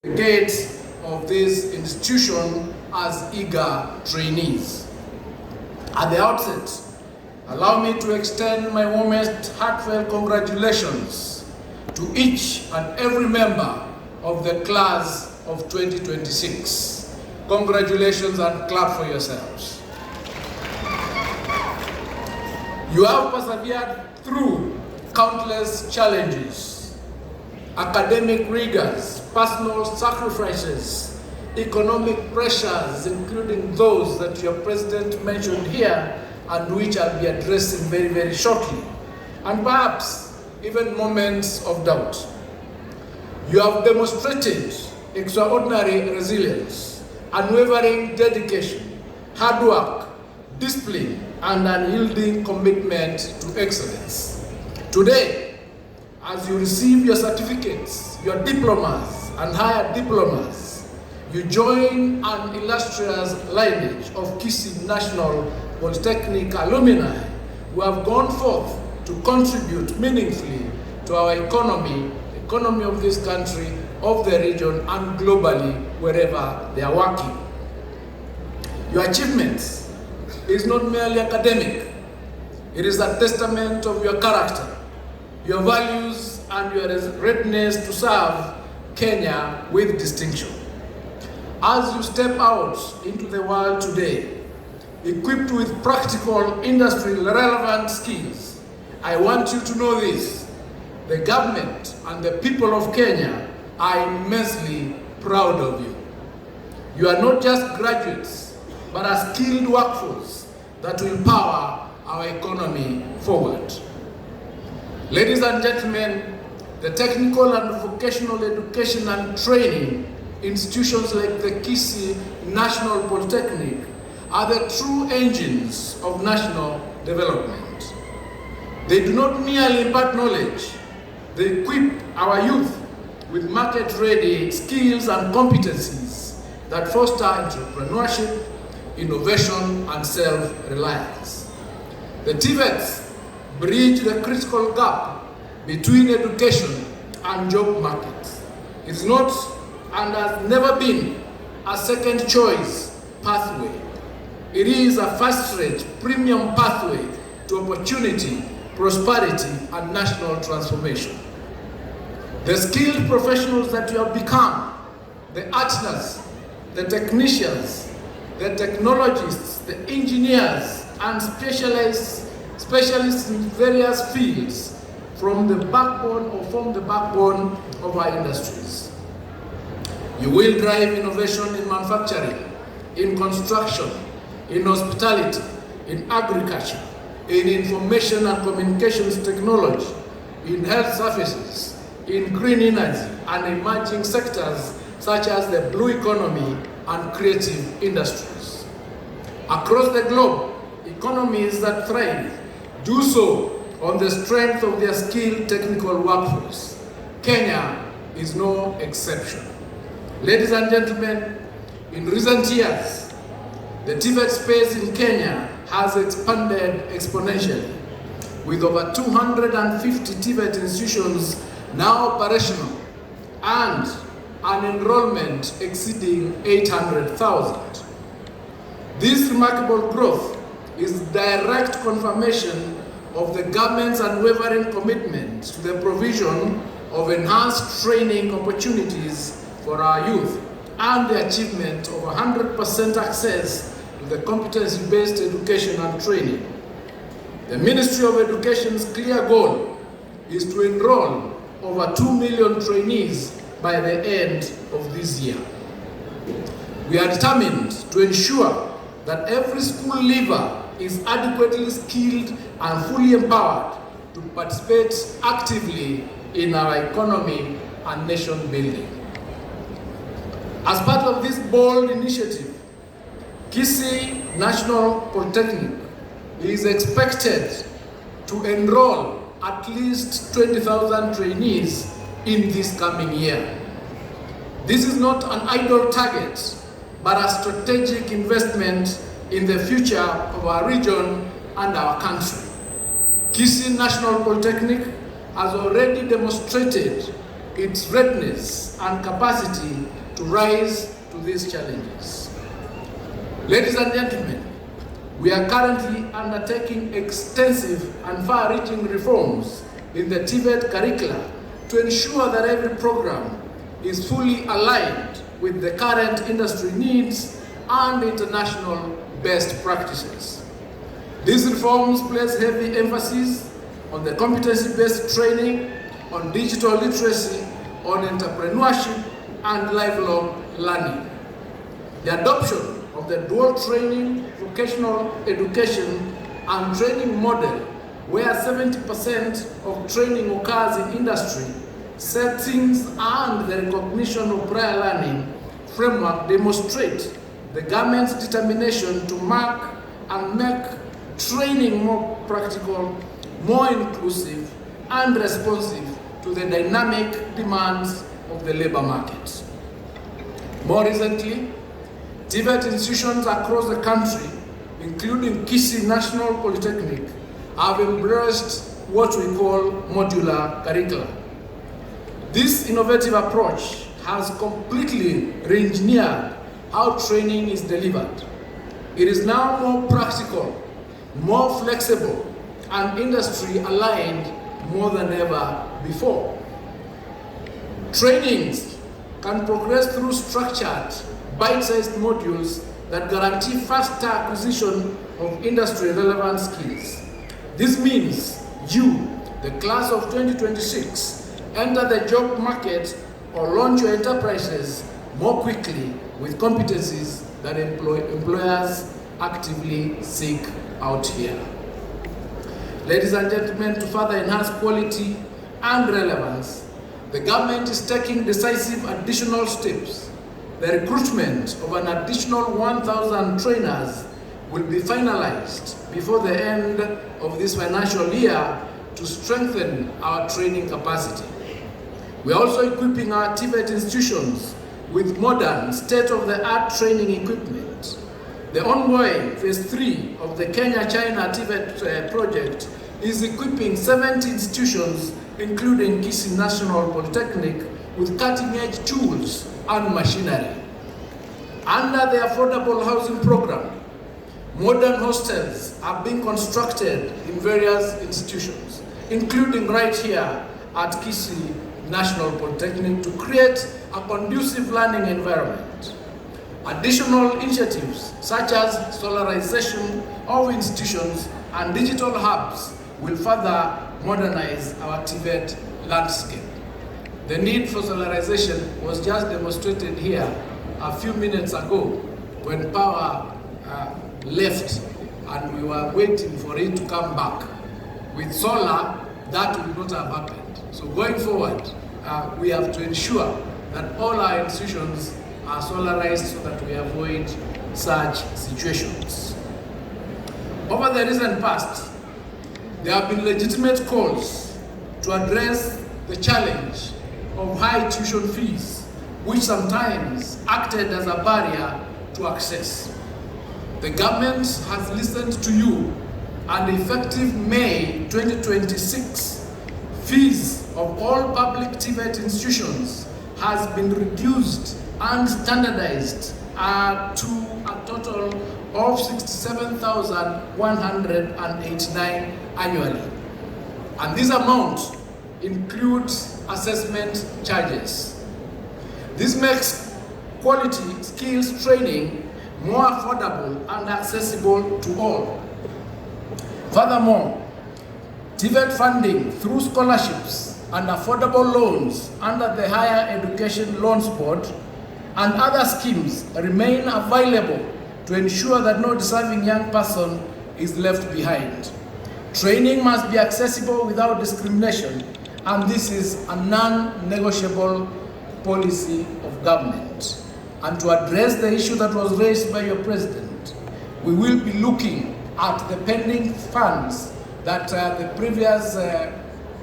the gates of this institution as eager trainees. At the outset, allow me to extend my warmest heartfelt congratulations to each and every member of the class of 2026. Congratulations and clap for yourselves. You have persevered through countless challenges, academic rigors, personal sacrifices, economic pressures, including those that your president mentioned here and which I'll be addressing very, very shortly, and perhaps even moments of doubt. You have demonstrated extraordinary resilience, unwavering dedication, hard work, discipline, and unyielding commitment to excellence. Today, as you receive your certificates, your diplomas, and higher diplomas, you join an illustrious lineage of Kisii National Polytechnic alumni who have gone forth to contribute meaningfully to our economy of this country, of the region, and globally, wherever they are working. Your achievements is not merely academic. It is a testament of your character, your values, and your readiness to serve Kenya with distinction. As you step out into the world today, equipped with practical, industry-relevant skills, I want you to know this: the government and the people of Kenya are immensely proud of you. You are not just graduates, but a skilled workforce that will power our economy forward. Ladies and gentlemen, the technical and vocational education and training institutions like the Kisii National Polytechnic are the true engines of national development. They do not merely impart knowledge, they equip our youth with market-ready skills and competencies that foster entrepreneurship, innovation, and self-reliance. The TVETs bridge the critical gap between education and job markets. It's not and has never been a second choice pathway. It is a fast-rate, premium pathway to opportunity, prosperity, and national transformation. The skilled professionals that you have become, the artisans, the technicians, the technologists, the engineers, and specialists in various fields, form the backbone of our industries. You will drive innovation in manufacturing, in construction, in hospitality, in agriculture, in information and communications technology, in health services, in green energy, and emerging sectors such as the blue economy and creative industries. Across the globe, economies that thrive do so on the strength of their skilled technical workforce. Kenya is no exception. Ladies and gentlemen, in recent years, the TVET space in Kenya has expanded exponentially, with over 250 TVET institutions now operational and an enrollment exceeding 800,000. This remarkable growth is direct confirmation of the government's unwavering commitment to the provision of enhanced training opportunities for our youth and the achievement of 100% access to the competency-based education and training. The Ministry of Education's clear goal is to enroll over 2 million trainees by the end of this year. We are determined to ensure that every school leaver is adequately skilled and fully empowered to participate actively in our economy and nation building. As part of this bold initiative, Kisii National Polytechnic is expected to enroll at least 20,000 trainees in this coming year. This is not an idle target, but a strategic investment in the future of our region and our country. Kisii National Polytechnic has already demonstrated its readiness and capacity to rise to these challenges. Ladies and gentlemen, we are currently undertaking extensive and far-reaching reforms in the TVET curricula to ensure that every program is fully aligned with the current industry needs and international best practices. These reforms place heavy emphasis on the competency-based training, on digital literacy, on entrepreneurship, and lifelong learning. The adoption of the dual training, vocational education, and training model, where 70% of training occurs in industry settings and the recognition of prior learning framework, demonstrate the government's determination to mark and make training more practical, more inclusive, and responsive to the dynamic demands of the labor market. More recently, TVET institutions across the country, including Kisii National Polytechnic, have embraced what we call modular curricula. This innovative approach has completely re-engineered how training is delivered. It is now more practical, more flexible, and industry aligned more than ever before. Trainings can progress through structured, bite-sized modules that guarantee faster acquisition of industry-relevant skills. This means you, the class of 2026, enter the job market or launch your enterprises more quickly with competencies that employers actively seek out here. Ladies and gentlemen, to further enhance quality and relevance, the government is taking decisive additional steps. The recruitment of an additional 1,000 trainers will be finalized before the end of this financial year to strengthen our training capacity. We are also equipping our TVET institutions with modern, state-of-the-art training equipment. The ongoing Phase 3 of the Kenya-China TVET project is equipping 70 institutions, including Kisii National Polytechnic, with cutting-edge tools and machinery. Under the Affordable Housing Program, modern hostels are being constructed in various institutions, including right here at Kisii National Polytechnic, to create a conducive learning environment. Additional initiatives such as solarization of institutions and digital hubs will further modernize our TVET landscape. The need for solarization was just demonstrated here a few minutes ago when power left and we were waiting for it to come back. With solar, that would not have happened. So going forward, we have to ensure that all our institutions are solarized so that we avoid such situations. Over the recent past, there have been legitimate calls to address the challenge of high tuition fees, which sometimes acted as a barrier to access. The government has listened to you, and effective May 2026, fees of all public TVET institutions has been reduced and standardized to a total of 67,189 annually. And this amount includes assessment charges. This makes quality skills training more affordable and accessible to all. Furthermore, TVET funding through scholarships and affordable loans under the Higher Education Loans Board and other schemes remain available to ensure that no deserving young person is left behind. Training must be accessible without discrimination, and this is a non-negotiable policy of government. And to address the issue that was raised by your president, we will be looking at the pending funds that the previous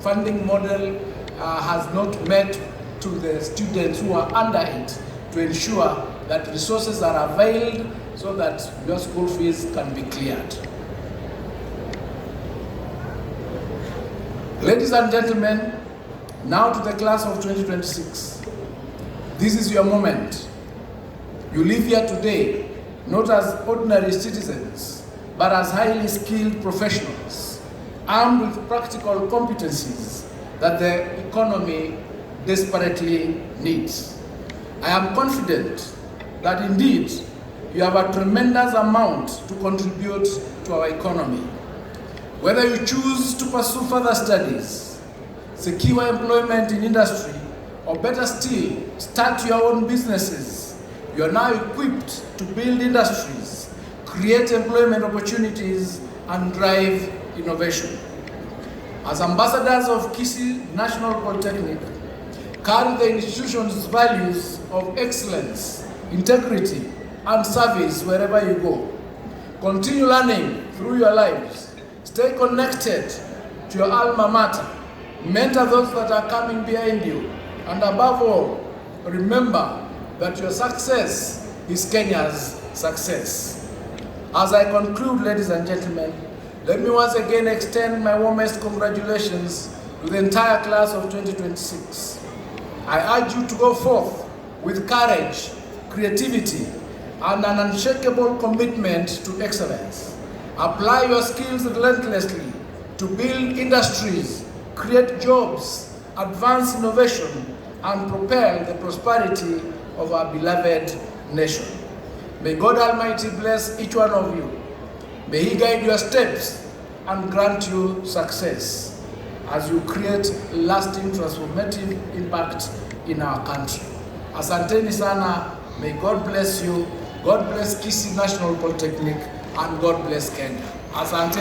funding model has not met to the students who are under it, to ensure that resources are availed so that your school fees can be cleared. Ladies and gentlemen, Now to the class of 2026. This is your moment. You live here today, not as ordinary citizens, but as highly skilled professionals, armed with practical competencies that the economy desperately needs. I am confident that indeed you have a tremendous amount to contribute to our economy. Whether you choose to pursue further studies, secure employment in industry, or better still, start your own businesses, you are now equipped to build industries, create employment opportunities, and drive innovation. As ambassadors of Kisii National Polytechnic, carry the institution's values of excellence, integrity, and service wherever you go. Continue learning through your lives. Stay connected to your alma mater. Mentor those that are coming behind you. And above all, remember that your success is Kenya's success. As I conclude, ladies and gentlemen, let me once again extend my warmest congratulations to the entire class of 2026. I urge you to go forth with courage, creativity, and an unshakable commitment to excellence. Apply your skills relentlessly to build industries, create jobs, advance innovation, and propel the prosperity of our beloved nation. May God Almighty bless each one of you. May He guide your steps and grant you success as you create lasting transformative impact in our country. Asanteni sana. May God bless you. God bless Kisii National Polytechnic, and God bless Kenya. Asante.